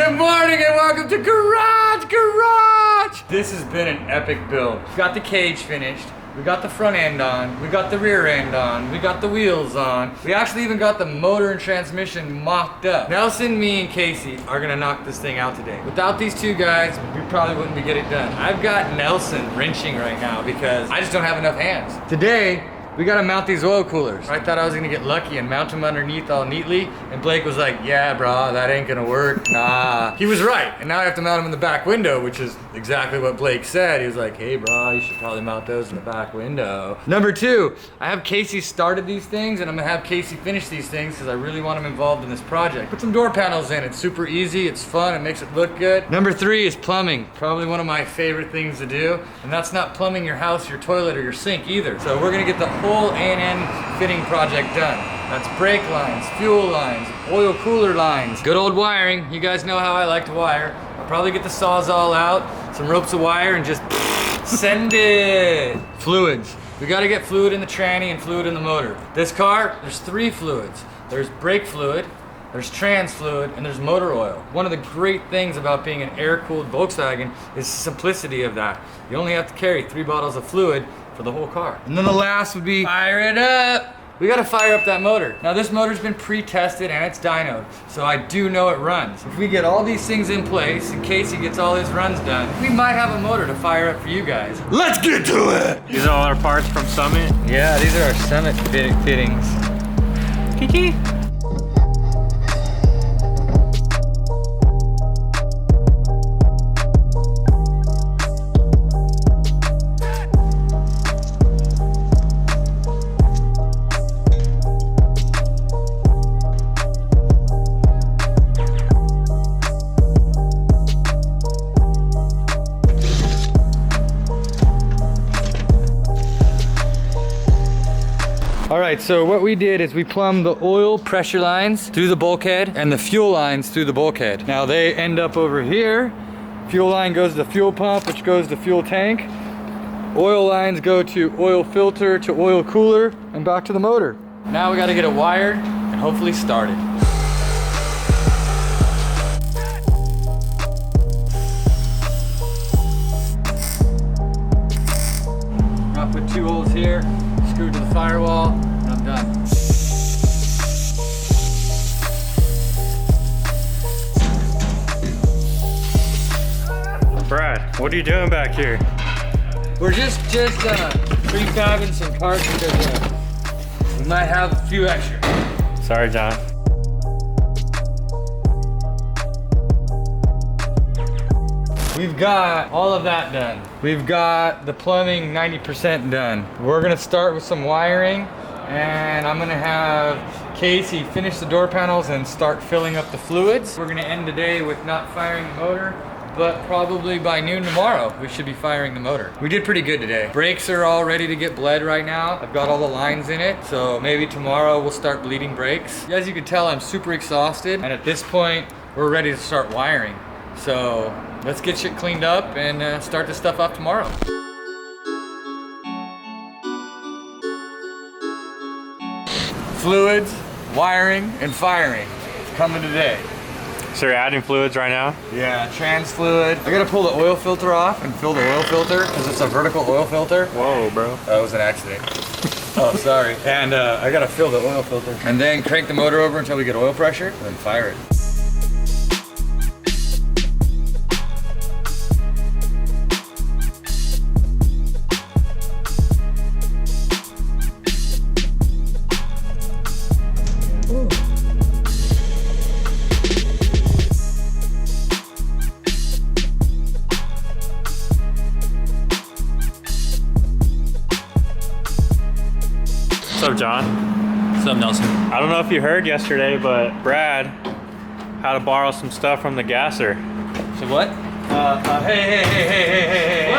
Good morning and welcome to Garage! This has been an epic build. We got the cage finished, we got the front end on, we got the rear end on, we got the wheels on. We actually even got the motor and transmission mocked up. Nelson, me, and Casey are gonna knock this thing out today. Without these two guys, we probably wouldn't be getting it done. I've got Nelson wrenching right now because I just don't have enough hands. Today, we gotta mount these oil coolers. I thought I was gonna get lucky and mount them underneath all neatly, and Blake was like, yeah, bro, that ain't gonna work, nah. He was right, and now I have to mount them in the back window, which is exactly what Blake said. He was like, hey, bro, you should probably mount those in the back window. Number two, I have Casey started these things, and I'm gonna have Casey finish these things because I really want him involved in this project. Put some door panels in, it's super easy, it's fun, it makes it look good. Number three is plumbing, probably one of my favorite things to do, and that's not plumbing your house, your toilet, or your sink either. So we're gonna get the whole A&N fitting project done. That's brake lines, fuel lines, oil cooler lines, good old wiring. You guys know how I like to wire. I'll probably get the Sawzall out, some ropes of wire, and just send it. Fluids. We gotta get fluid in the tranny and fluid in the motor. This car, there's three fluids. There's brake fluid, there's trans fluid, and there's motor oil. One of the great things about being an air-cooled Volkswagen is the simplicity of that. You only have to carry 3 bottles of fluid for the whole car. And then the last would be fire it up. We gotta fire up that motor. Now this motor's been pre-tested and it's dynoed, so I do know it runs. If we get all these things in place, in case he gets all his runs done, we might have a motor to fire up for you guys. Let's get to it! These are all our parts from Summit? Yeah, these are our Summit fittings. Kiki. All right, so what we did is we plumbed the oil pressure lines through the bulkhead and the fuel lines through the bulkhead. Now they end up over here. Fuel line goes to the fuel pump, which goes to fuel tank. Oil lines go to oil filter to oil cooler and back to the motor. Now we gotta get it wired and hopefully started. I'll put 2 holes here. Screw to the firewall, and I'm done. Brad, what are you doing back here? We're just prefabbing some parts because we might have a few extra. Sorry, John. We've got all of that done. We've got the plumbing 90% done. We're gonna start with some wiring, and I'm gonna have Casey finish the door panels and start filling up the fluids. We're gonna end today with not firing the motor, but probably by noon tomorrow, we should be firing the motor. We did pretty good today. Brakes are all ready to get bled right now. I've got all the lines in it, so maybe tomorrow we'll start bleeding brakes. As you can tell, I'm super exhausted, and at this point, we're ready to start wiring. So let's get shit cleaned up and start this stuff up tomorrow. Fluids, wiring, and firing. It's coming today. So you're adding fluids right now? Yeah, trans fluid. I gotta pull the oil filter off and fill the oil filter because it's a vertical oil filter. Whoa, bro. That was an accident. Oh, sorry. And I gotta fill the oil filter. And then crank the motor over until we get oil pressure, and then fire it. What's up, John? What's up, Nelson? I don't know if you heard yesterday, but Brad had to borrow some stuff from the gasser. So what? Hey.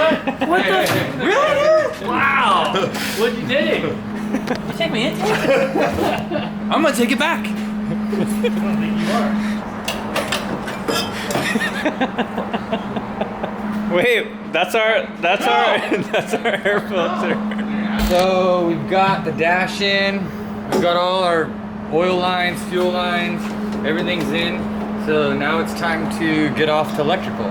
What Hey, the? hey. Really, dude? Wow. What'd you do? You take me into it? I'm gonna take it back. I don't think you are. Wait, that's our air filter. So we've got the dash in, we've got all our oil lines, fuel lines, everything's in. So now it's time to get off to electrical.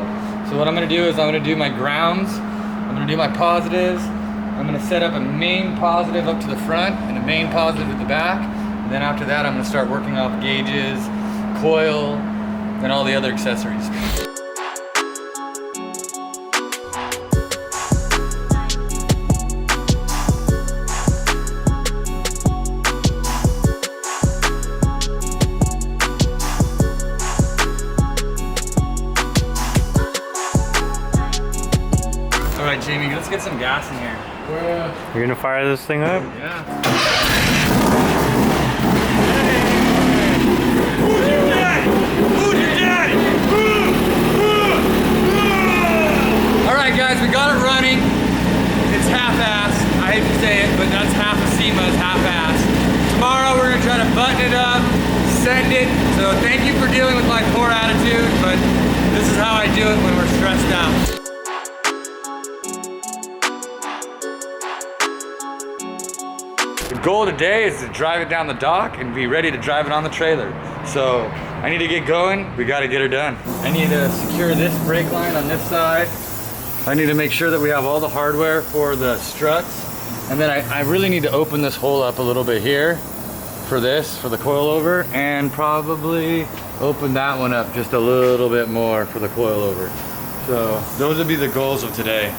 So what I'm gonna do is I'm gonna do my grounds, I'm gonna do my positives, I'm gonna set up a main positive up to the front and a main positive at the back. And then after that, I'm gonna start working off gauges, coil, and all the other accessories. All right, Jamie, let's get some gas in here. You're gonna fire this thing up? Yeah. Who's your daddy? Who's your daddy? All right, guys, we got it running. It's half-assed. I hate to say it, but that's half of SEMA is half-assed. Tomorrow, we're gonna try to button it up, send it. So thank you for dealing with my poor attitude, but this is how I do it when we're stressed out. The goal today is to drive it down the dock and be ready to drive it on the trailer. So I need to get going. We got to get her done. I need to secure this brake line on this side. I need to make sure that we have all the hardware for the struts. And then I really need to open this hole up a little bit here for this, for the coilover, and probably open that one up just a little bit more for the coilover. So those would be the goals of today.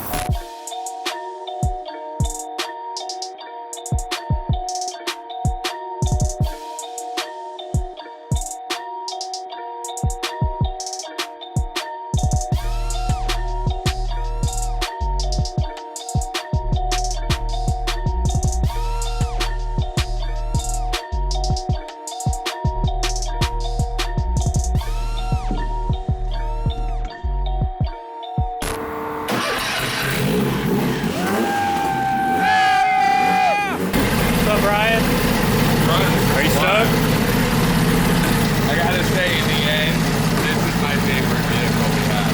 Brian? Are you stoked? I gotta say, in the end, this is my favorite vehicle we have.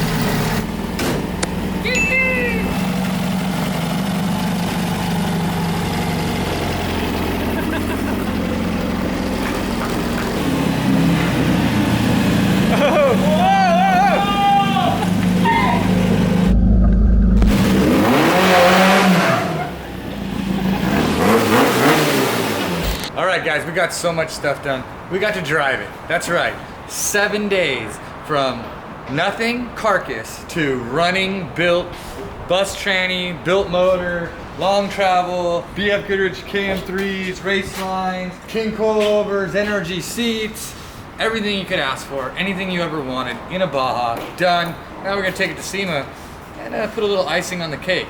All right, guys, we got so much stuff done. We got to drive it. That's right. 7 days from nothing carcass to running, built, bus tranny, built motor, long travel, BFGoodrich KM3s, Racelines, King coilovers, energy seats, everything you could ask for, anything you ever wanted in a Baja, done. Now we're gonna take it to SEMA and put a little icing on the cake.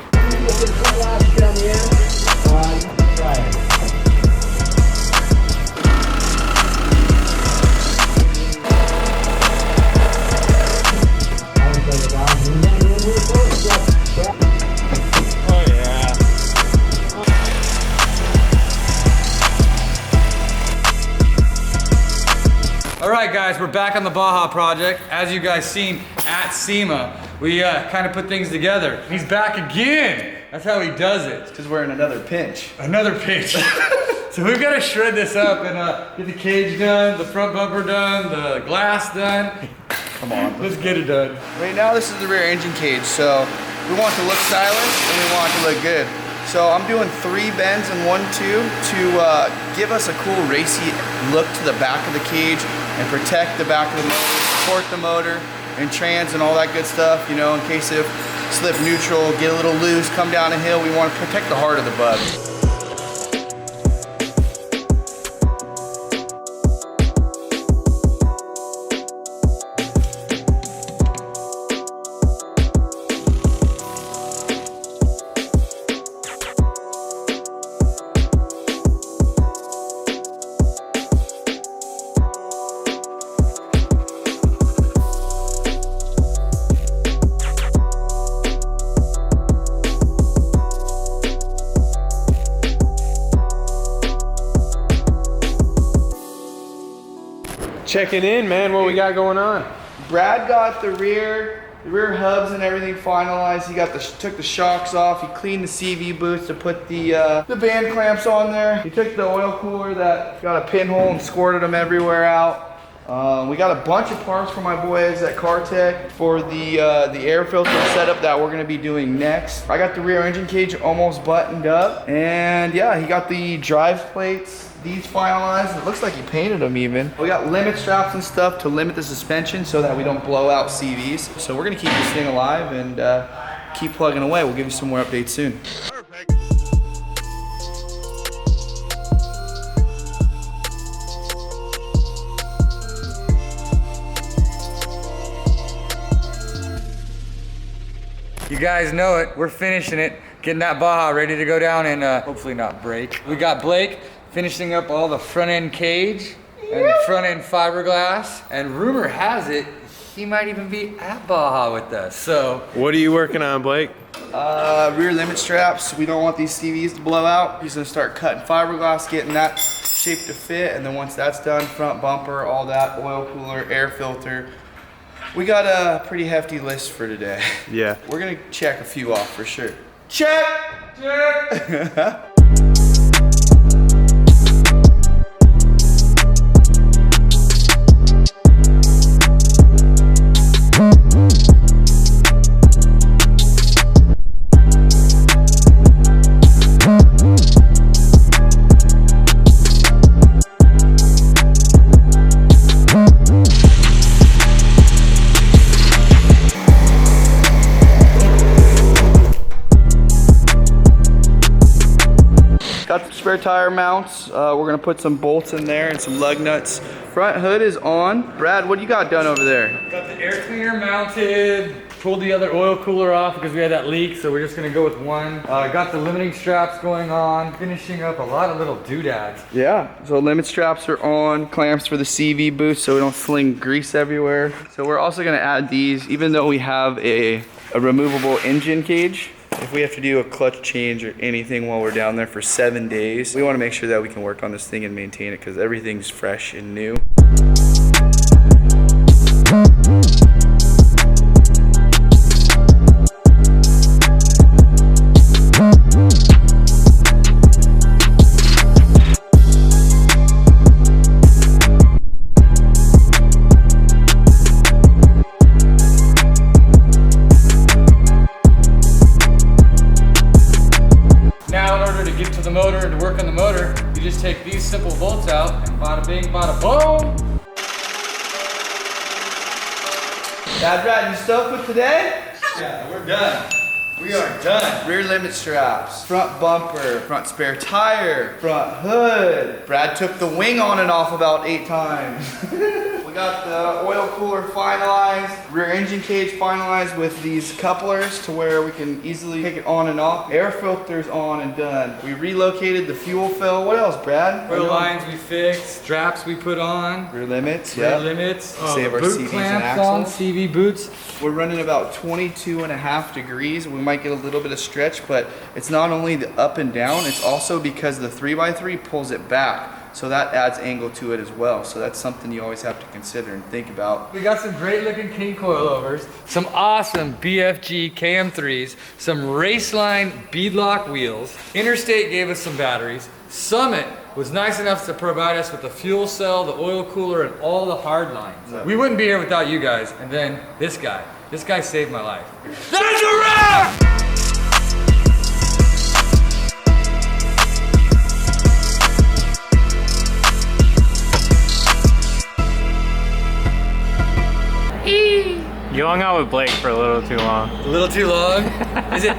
Oh yeah. All right, guys, we're back on the Baja project. As you guys seen at SEMA, we kind of put things together. He's back again. That's how he does it. Because we're in another pinch. Another pinch. So we've got to shred this up and get the cage done, the front bumper done, the glass done. Come on. Let's get it done. Right now, this is the rear engine cage, so we want it to look stylish and we want it to look good. So I'm doing 3 bends and 1 tube to give us a cool racy look to the back of the cage and protect the back of the motor, support the motor and trans and all that good stuff, you know, in case of slip neutral, get a little loose, come down a hill, we want to protect the heart of the bug. Checking in, man. What we got going on? Brad got the rear hubs and everything finalized. He got took the shocks off. He cleaned the CV boots to put the band clamps on there. He took the oil cooler that got a pinhole and squirted them everywhere out. We got a bunch of parts for my boys at CarTech for the air filter setup that we're gonna be doing next. I got the rear engine cage almost buttoned up, and yeah, he got the drive plates. These finalized. It looks like he painted them even. We got limit straps and stuff to limit the suspension so that we don't blow out CVs. So we're gonna keep this thing alive and keep plugging away. We'll give you some more updates soon. Perfect. You guys know it. We're finishing it. Getting that Baja ready to go down and hopefully not break. We got Blake finishing up all the front end cage and the front end fiberglass. And rumor has it, he might even be at Baja with us, so. What are you working on, Blake? Rear limit straps. We don't want these CVs to blow out. He's gonna start cutting fiberglass, getting that shape to fit. And then once that's done, front bumper, all that, oil cooler, air filter. We got a pretty hefty list for today. Yeah. We're gonna check a few off for sure. Check! Check! Got the spare tire mounts. We're gonna put some bolts in there and some lug nuts. Front hood is on. Brad, what do you got done over there? Got the air cleaner mounted. Pulled the other oil cooler off because we had that leak, so we're just gonna go with one. Got the limiting straps going on. Finishing up a lot of little doodads. Yeah, so limit straps are on. Clamps for the CV boost so we don't sling grease everywhere. So we're also gonna add these, even though we have a removable engine cage. If we have to do a clutch change or anything while we're down there for 7 days, we want to make sure that we can work on this thing and maintain it because everything's fresh and new. Take these simple bolts out and bada bing, bada boom. Dad, Brad, you stoked with today? Yeah, we're done. We are done. Rear limit straps, front bumper, front spare tire, front hood. Brad took the wing on and off about 8 times. We got the oil cooler finalized, rear engine cage finalized with these couplers to where we can easily take it on and off. Air filters on and done. We relocated the fuel fill. What else, Brad? Oil lines we fixed, straps we put on. Rear limits, Rear yeah. limits. Save our boot CVs and clamps on, axles. CV boots. We're running about 22.5 degrees. We might get a little bit of stretch, but it's not only the up and down, it's also because the 3x3 pulls it back. So that adds angle to it as well. So that's something you always have to consider and think about. We got some great looking King coilovers, some awesome BFG KM3s, some Raceline beadlock wheels. Interstate gave us some batteries. Summit was nice enough to provide us with the fuel cell, the oil cooler, and all the hard lines. We wouldn't be here without you guys. And then this guy saved my life. That's a wrap! You hung out with Blake for a little too long. A little too long? Is it?